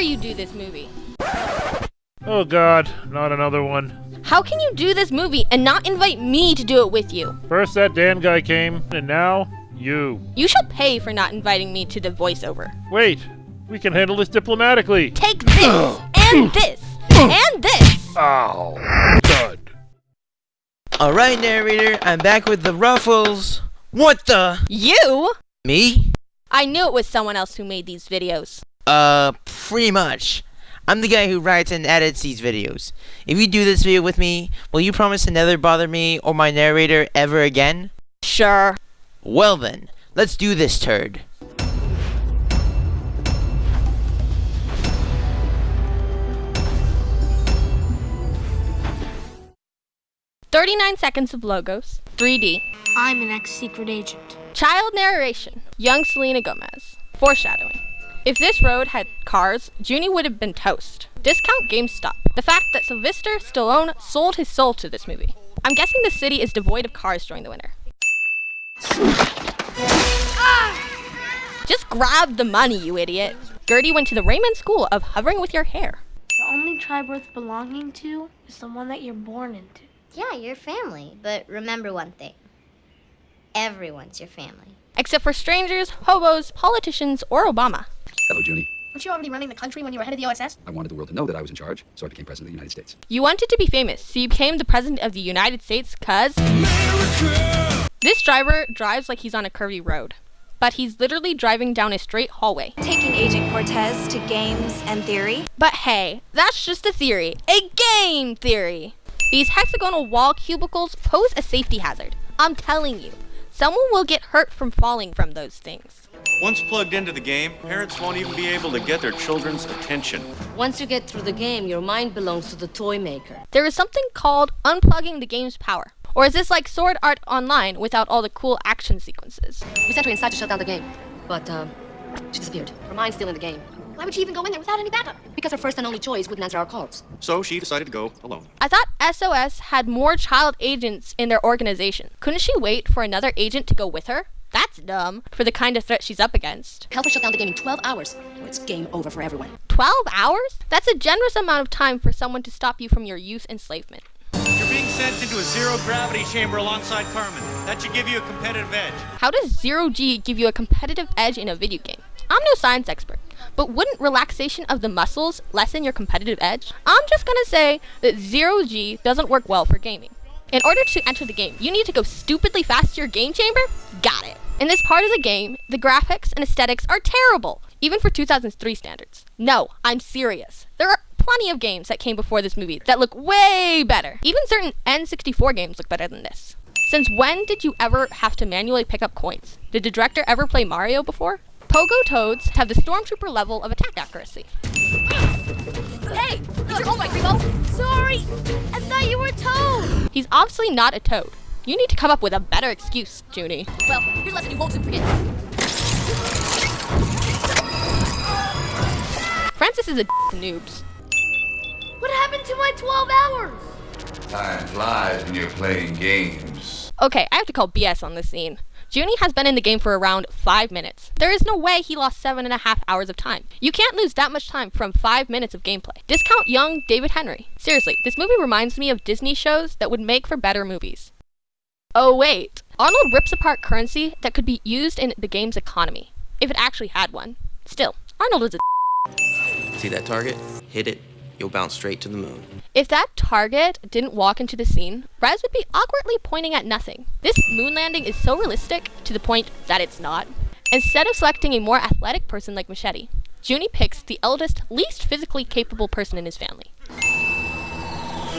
dare you do this movie? Oh god, not another one. How can you do this movie and not invite me to do it with you? First that Dan guy came, and now you. You should pay for not inviting me to the voiceover. Wait, we can handle this diplomatically. Take this, and this, and this! Ow. Dud. Alright, narrator, I'm back with the ruffles. What the? You? Me? I knew it was someone else who made these videos. Pretty much. I'm the guy who writes and edits these videos. If you do this video with me, will you promise to never bother me or my narrator ever again? Sure. Well then, let's do this turd. "39 seconds of logos, 3D. I'm an ex-secret agent. Child narration, young Selena Gomez. Foreshadowing. If this road had cars, Junie would have been toast. Discount GameStop. The fact that Sylvester Stallone sold his soul to this movie. I'm guessing the city is devoid of cars during the winter. Just grab the money, you idiot. Gertie went to the Raymond School of hovering with your hair. The only tribe worth belonging to is the one that you're born into. Yeah, you're family, but remember one thing. Everyone's your family. Except for strangers, hobos, politicians, or Obama. Hello, Junie. Weren't you already running the country when you were head of the O.S.S? I wanted the world to know that I was in charge, so I became president of the United States. You wanted to be famous, so you became the president of the United States, cuz... America! This driver drives like he's on a curvy road, but he's literally driving down a straight hallway. Taking Agent Cortez to games and theory. But hey, that's just a theory. A game theory! These hexagonal wall cubicles pose a safety hazard. I'm telling you, someone will get hurt from falling from those things. Once plugged into the game, parents won't even be able to get their children's attention. Once you get through the game, your mind belongs to the toy maker. There is something called unplugging the game's power. Or is this like Sword Art Online without all the cool action sequences? We sent her inside to shut down the game, but she disappeared. Her mind's still in the game. Why would she even go in there without any backup? Because her first and only choice wouldn't answer our calls. So she decided to go alone. I thought S.O.S had more child agents in their organization. Couldn't she wait for another agent to go with her? That's dumb, for the kind of threat she's up against. Help her shut down the game in 12 hours, or it's game over for everyone. 12 hours? That's a generous amount of time for someone to stop you from your youth enslavement. You're being sent into a zero-gravity chamber alongside Carmen. That should give you a competitive edge. How does zero-G give you a competitive edge in a video game? I'm no science expert, but wouldn't relaxation of the muscles lessen your competitive edge? I'm just gonna say that zero-G doesn't work well for gaming. In order to enter the game, you need to go stupidly fast to your game chamber? Got it. In this part of the game, the graphics and aesthetics are terrible, even for 2003 standards. No, I'm serious. There are plenty of games that came before this movie that look way better. Even certain N64 games look better than this. Since when did you ever have to manually pick up coins? Did the director ever play Mario before? Pogo Toads have the Stormtrooper level of attack accuracy. Hey! It's your home bike, Rebo! Sorry! I thought you were a toad! He's obviously not a toad. You need to come up with a better excuse, Junie. Well, here's a lesson you won't soon forget. Francis is a noobs. What happened to my 12 hours? Time flies when you're playing games. Okay, I have to call BS on this scene. Junie has been in the game for around 5 minutes. There is no way he lost 7.5 hours of time. You can't lose that much time from 5 minutes of gameplay. Discount young David Henry. Seriously, this movie reminds me of Disney shows that would make for better movies. Oh wait, Arnold rips apart currency that could be used in the game's economy, if it actually had one. Still, Arnold is a See that target? Hit it, you'll bounce straight to the moon. If that target didn't walk into the scene, Rez would be awkwardly pointing at nothing. This moon landing is so realistic to the point that it's not. Instead of selecting a more athletic person like Machete, Junie picks the eldest, least physically capable person in his family.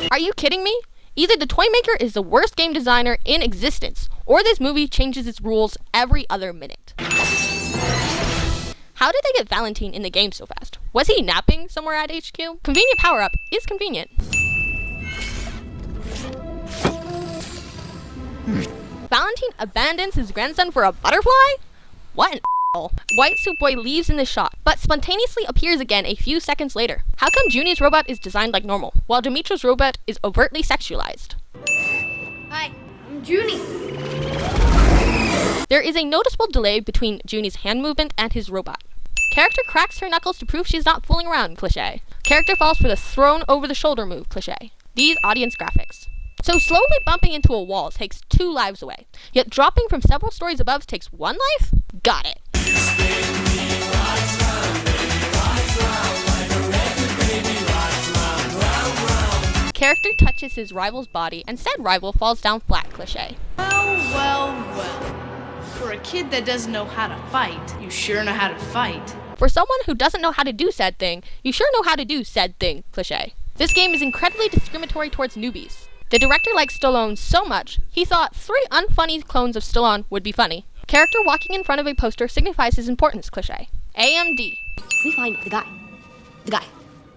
Are you kidding me? Either the toy maker is the worst game designer in existence, or this movie changes its rules every other minute. How did they get Valentine in the game so fast? Was he napping somewhere at HQ? Convenient power-up is convenient. Valentine abandons his grandson for a butterfly? What an a**hole. White Suit Boy leaves in the shot, but spontaneously appears again a few seconds later. How come Junie's robot is designed like normal, while Dimitro's robot is overtly sexualized? Hi, I'm Junie. There is a noticeable delay between Junie's hand movement and his robot. Character cracks her knuckles to prove she's not fooling around, cliché. Character falls for the thrown over the shoulder move, cliché. These audience graphics. So slowly bumping into a wall takes 2 lives away, yet dropping from several stories above takes 1 life? Got it. Character touches his rival's body and said rival falls down flat, cliché. Well. For a kid that doesn't know how to fight, you sure know how to fight. For someone who doesn't know how to do said thing, you sure know how to do said thing, cliché. This game is incredibly discriminatory towards newbies. The director likes Stallone so much, he thought 3 unfunny clones of Stallone would be funny. Character walking in front of a poster signifies his importance, cliché. AMD. If we find the guy,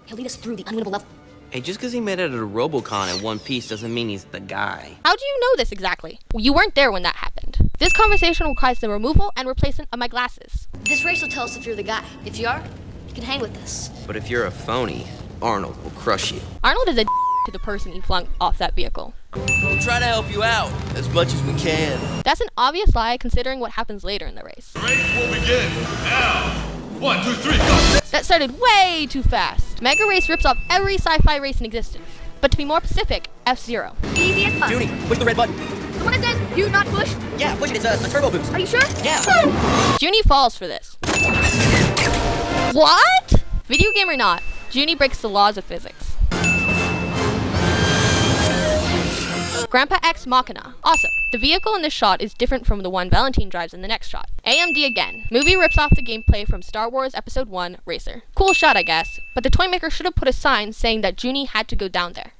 he'll lead us through the unwinnable level. Hey, just because he made it at a Robocon in One Piece doesn't mean he's the guy. How do you know this exactly? You weren't there when that happened. This conversation requires the removal and replacement of my glasses. This race will tell us if you're the guy. If you are, you can hang with us. But if you're a phony, Arnold will crush you. Arnold is a to the person he flung off that vehicle. We'll try to help you out as much as we can. That's an obvious lie considering what happens later in the race. The race will begin now. 1, 2, 3, go! That started way too fast. Mega Race rips off every sci-fi race in existence. But to be more specific, F-Zero. Easy as fuck. Junie, push the red button. The one that says, do not push? Yeah, push it. It's a turbo boost. Are you sure? Yeah. Junie falls for this. What? Video game or not, Junie breaks the laws of physics. Grandpa X Machina. Also, the vehicle in this shot is different from the one Valentine drives in the next shot. AMD again. Movie rips off the gameplay from Star Wars Episode 1 Racer. Cool shot, I guess, but the toy maker should have put a sign saying that Junie had to go down there.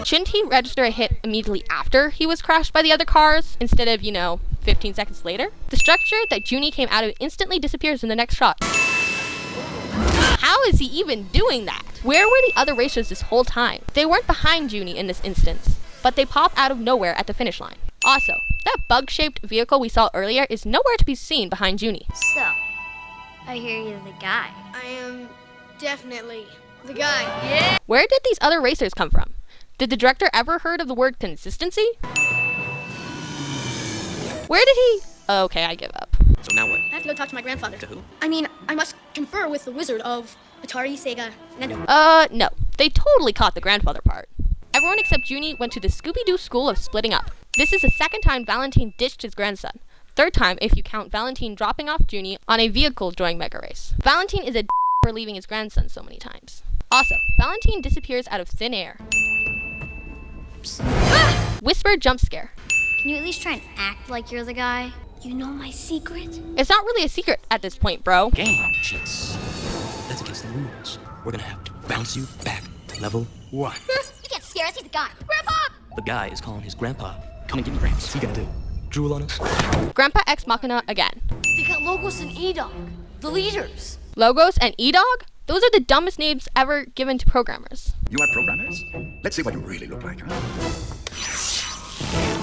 Shouldn't he register a hit immediately after he was crashed by the other cars, instead of, 15 seconds later? The structure that Junie came out of instantly disappears in the next shot. How is he even doing that? Where were the other racers this whole time? They weren't behind Junie in this instance, but they pop out of nowhere at the finish line. Also, that bug-shaped vehicle we saw earlier is nowhere to be seen behind Junie. So, I hear you're the guy. I am definitely the guy. Yeah. Where did these other racers come from? Did the director ever heard of the word consistency? Where did he... Okay, I give up. So now what? I have to go talk to my grandfather. To who? I must confer with the wizard of Atari, Sega, Nintendo. No. They totally caught the grandfather part. Everyone except Junie went to the Scooby-Doo school of splitting up. This is the 2nd time Valentine ditched his grandson. 3rd time if you count Valentine dropping off Junie on a vehicle during Mega Race. Valentine is a for leaving his grandson so many times. Also, Valentine disappears out of thin air. Whisper jump scare. Can you at least try and act like you're the guy? You know my secret? It's not really a secret at this point, bro. Game cheats. That's against the rules. We're gonna have to bounce you back to level 1. You can't scare us, he's the guy. Grandpa! The guy is calling his grandpa. Come and get me gramps. What's he gonna do? Drool on us? Grandpa X Machina again. They got Logos and E-Dog, the leaders. Logos and E-Dog? Those are the dumbest names ever given to programmers. You are programmers? Let's see what you really look like.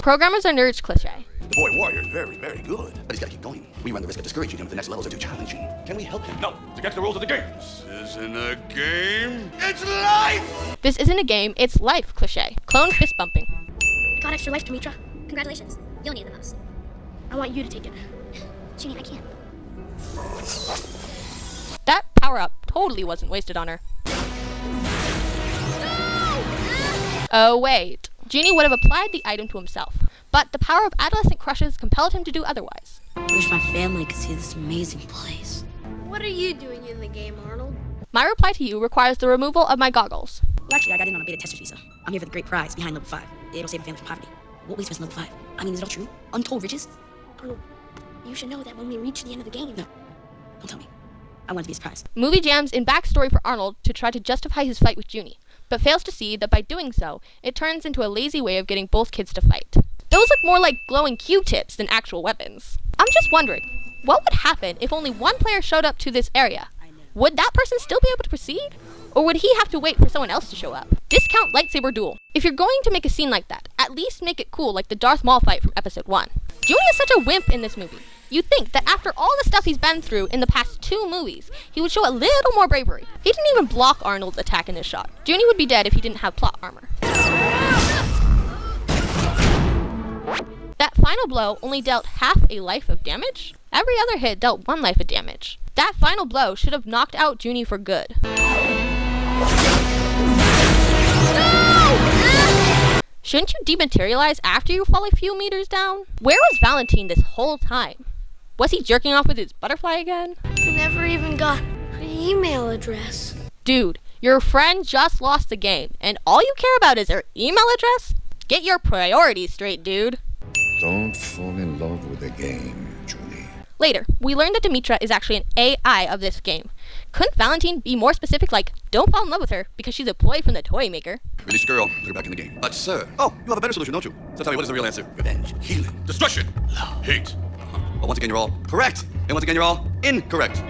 Programmers are nerds, cliché. The boy warrior is very, very good. But he's got to keep going. We run the risk of discouraging him if the next levels are too challenging. Can we help him? No, it's against the rules of the game. This isn't a game. It's life! This isn't a game, it's life, cliché. Clone fist bumping. Got extra life, Demetra. Congratulations. You'll need the most. I want you to take it. Junie, I can't. That power-up totally wasn't wasted on her. Oh wait, Junie would have applied the item to himself, but the power of adolescent crushes compelled him to do otherwise. I wish my family could see this amazing place. What are you doing in the game, Arnold? My reply to you requires the removal of my goggles. Well, actually, I got in on a beta tester's visa. I'm here for the great prize behind level 5. It'll save a family from poverty. What waits for us in level 5? I mean, is it all true? Untold riches? Arnold, you should know that when we reach the end of the game... No. Don't tell me. I want to be surprised. Movie jams in backstory for Arnold to try to justify his fight with Junie, but fails to see that by doing so, it turns into a lazy way of getting both kids to fight. Those look more like glowing Q-tips than actual weapons. I'm just wondering, what would happen if only one player showed up to this area? Would that person still be able to proceed? Or would he have to wait for someone else to show up? Discount lightsaber duel. If you're going to make a scene like that, at least make it cool like the Darth Maul fight from episode 1. Junie is such a wimp in this movie. You'd think that after all the stuff he's been through in the past 2 movies, he would show a little more bravery. He didn't even block Arnold's attack in this shot. Junie would be dead if he didn't have plot armor. That final blow only dealt half a life of damage? Every other hit dealt 1 life of damage. That final blow should have knocked out Junie for good. Shouldn't you dematerialize after you fall a few meters down? Where was Valentine this whole time? Was he jerking off with his butterfly again? Never even got an email address. Dude, your friend just lost the game, and all you care about is her email address? Get your priorities straight, dude. Don't fall in love with the game, Junie. Later, we learned that Demetra is actually an AI of this game. Couldn't Valentine be more specific, like, don't fall in love with her because she's a ploy from the toy maker? Release the girl, put her back in the game. But, sir, you have a better solution, don't you? So tell me, what is the real answer? Revenge, healing, destruction, love, hate. Well, once again, you're all correct. And once again, you're all incorrect.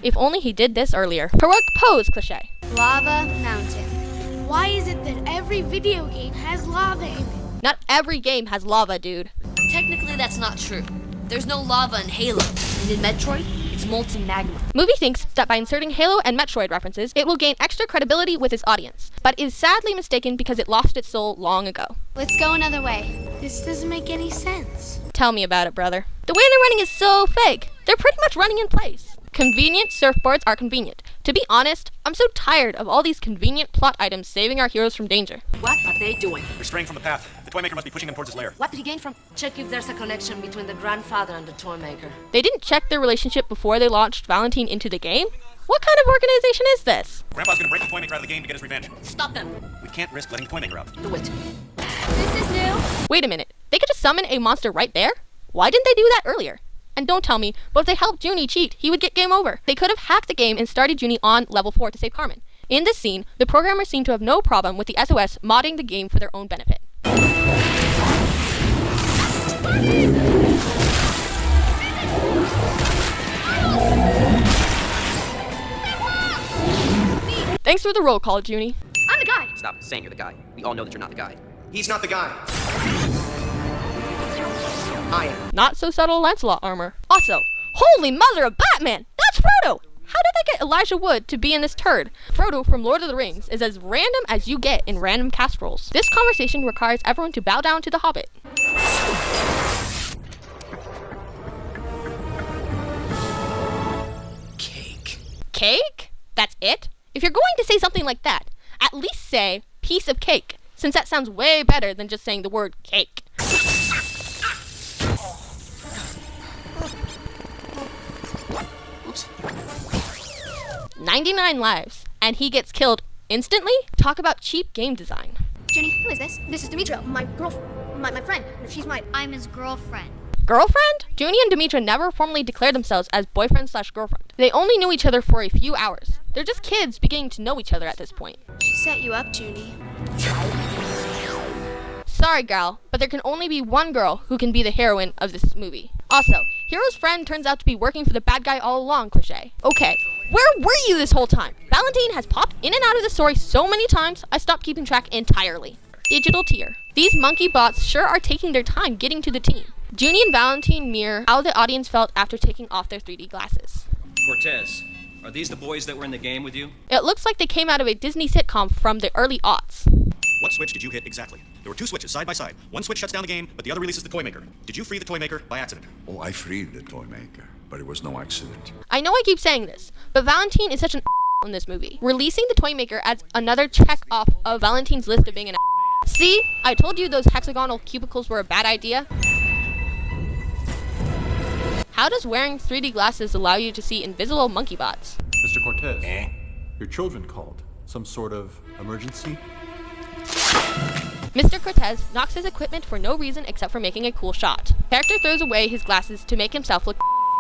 If only he did this earlier. Heroic pose cliché. Lava Mountain. Why is it that every video game has lava in it? Not every game has lava, dude. Technically, that's not true. There's no lava in Halo. And in Metroid, it's molten magma. Movie thinks that by inserting Halo and Metroid references, it will gain extra credibility with its audience, but is sadly mistaken because it lost its soul long ago. Let's go another way. This doesn't make any sense. Tell me about it, brother. The way they're running is so fake. They're pretty much running in place. Convenient surfboards are convenient. To be honest, I'm so tired of all these convenient plot items saving our heroes from danger. What are they doing? They're straying from the path. The toy maker must be pushing them towards his lair. What did he gain from? Check if there's a connection between the grandfather and the toy maker. They didn't check their relationship before they launched Valentine into the game? What kind of organization is this? Grandpa's gonna break the toy maker out of the game to get his revenge. Stop them! We can't risk letting the toy maker out. Do it. This is new. Wait a minute. They could just summon a monster right there? Why didn't they do that earlier? And don't tell me, but if they helped Junie cheat, he would get game over. They could have hacked the game and started Junie on level 4 to save Carmen. In this scene, the programmers seem to have no problem with the S.O.S modding the game for their own benefit. Thanks for the roll call, Junie. I'm the guy. Stop saying you're the guy. We all know that you're not the guy. He's not the guy. I am. Not so subtle Lancelot armor. Also, holy mother of Batman! That's Frodo! How did they get Elijah Wood to be in this turd? Frodo from Lord of the Rings is as random as you get in random cast roles. This conversation requires everyone to bow down to the Hobbit. Cake. Cake? That's it? If you're going to say something like that, at least say piece of cake, since that sounds way better than just saying the word cake. 99 lives, and he gets killed instantly? Talk about cheap game design. Jenny, who is this? This is Demetra, my friend. She's I'm his girlfriend. Girlfriend? Junie and Demetra never formally declared themselves as boyfriend/girlfriend. They only knew each other for a few hours. They're just kids beginning to know each other at this point. She set you up, Junie. Sorry, gal, but there can only be one girl who can be the heroine of this movie. Also, Hero's friend turns out to be working for the bad guy all along, cliché. Okay, where were you this whole time? Valentine has popped in and out of the story so many times, I stopped keeping track entirely. Digital tier. These monkey bots sure are taking their time getting to the team. Junie and Valentine mirror how the audience felt after taking off their 3D glasses. Cortez, are these the boys that were in the game with you? It looks like they came out of a Disney sitcom from the early aughts. What switch did you hit exactly? There were two switches side by side. One switch shuts down the game, but the other releases the toy maker. Did you free the toy maker by accident? Oh, I freed the toy maker, but it was no accident. I know I keep saying this, but Valentine is such an in this movie. Releasing the toy maker adds another check off of Valentine's list of being an See? I told you those hexagonal cubicles were a bad idea. How does wearing 3D glasses allow you to see invisible monkey bots? Mr. Cortez, your children called. Some sort of emergency? Mr. Cortez knocks his equipment for no reason except for making a cool shot. Character throws away his glasses to make himself look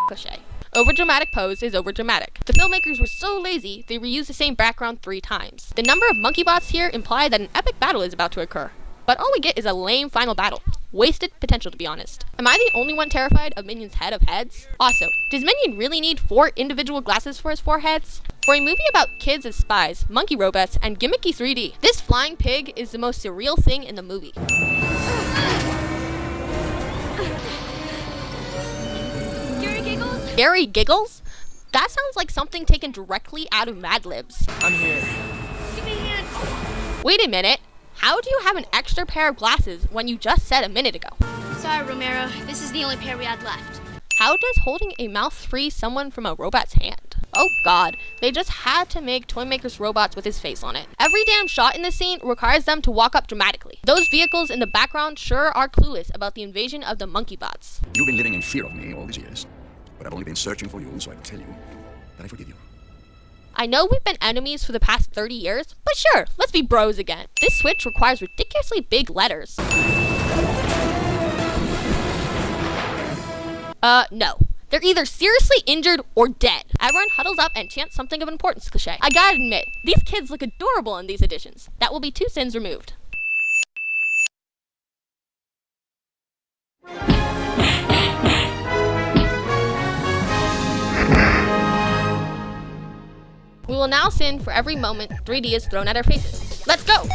cliché. Overdramatic pose is overdramatic. The filmmakers were so lazy, they reused the same background 3 times. The number of monkey bots here imply that an epic battle is about to occur. But all we get is a lame final battle. Wasted potential, to be honest. Am I the only one terrified of Minion's head of heads? Also, does Minion really need 4 individual glasses for his 4 heads? For a movie about kids as spies, monkey robots, and gimmicky 3D, this flying pig is the most surreal thing in the movie. Gary Giggles? Gary Giggles? That sounds like something taken directly out of Mad Libs. I'm here. Give me a hand. Wait a minute. How do you have an extra pair of glasses when you just said a minute ago? Sorry, Romero. This is the only pair we had left. How does holding a mouse free someone from a robot's hand? Oh god, they just had to make Toymaker's robots with his face on it. Every damn shot in this scene requires them to walk up dramatically. Those vehicles in the background sure are clueless about the invasion of the monkey bots. You've been living in fear of me all these years, but I've only been searching for you so I can tell you that I forgive you. I know we've been enemies for the past 30 years, but sure, let's be bros again. This switch requires ridiculously big letters. No. They're either seriously injured or dead. Everyone huddles up and chants something of importance cliche. I gotta admit, these kids look adorable in these editions. That will be 2 sins removed. We will now sin for every moment 3D is thrown at our faces. Let's go!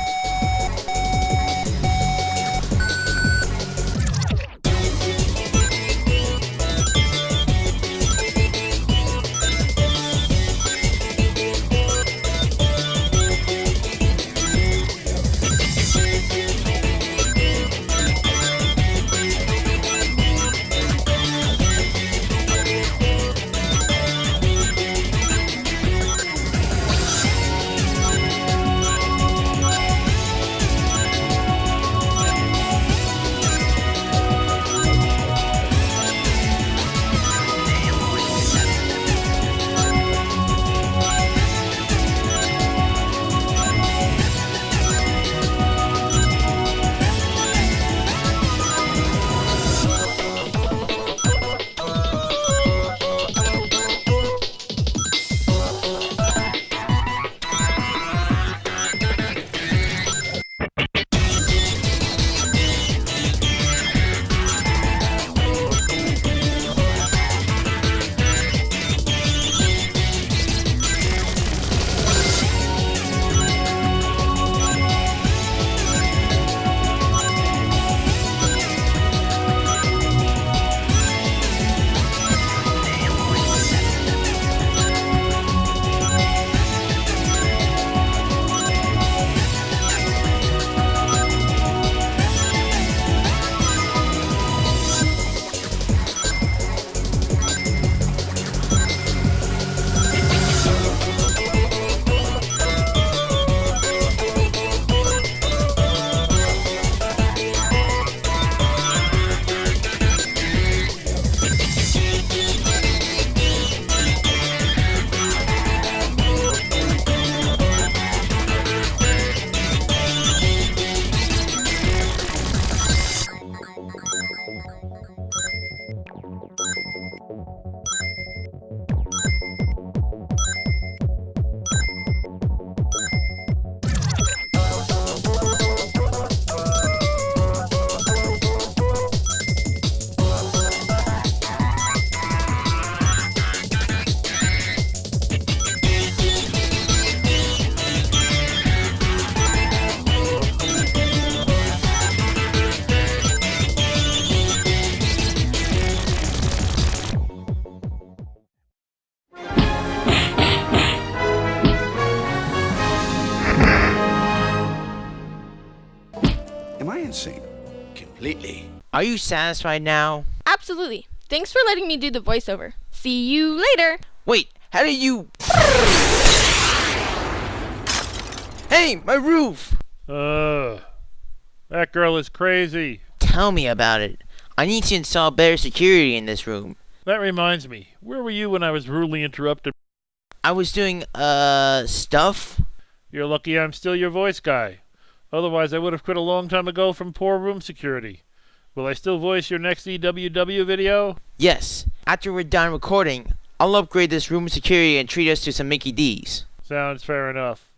Am I insane? Completely. Are you satisfied now? Absolutely. Thanks for letting me do the voiceover. See you later. Wait, how did you... Hey, my roof! That girl is crazy. Tell me about it. I need to install better security in this room. That reminds me, where were you when I was rudely interrupted? I was doing, stuff. You're lucky I'm still your voice guy. Otherwise, I would have quit a long time ago from poor room security. Will I still voice your next EWW video? Yes. After we're done recording, I'll upgrade this room security and treat us to some Mickey D's. Sounds fair enough.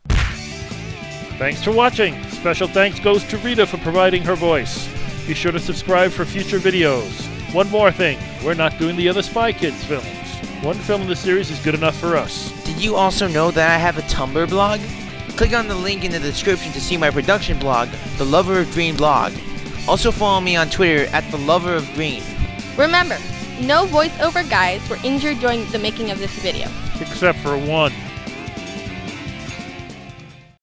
Thanks for watching. Special thanks goes to Rita for providing her voice. Be sure to subscribe for future videos. One more thing, we're not doing the other Spy Kids films. One film in the series is good enough for us. Did you also know that I have a Tumblr blog? Click on the link in the description to see my production blog, The Lover of Green blog. Also follow me on Twitter at The Lover of Green. Remember, no voiceover guys were injured during the making of this video. Except for one.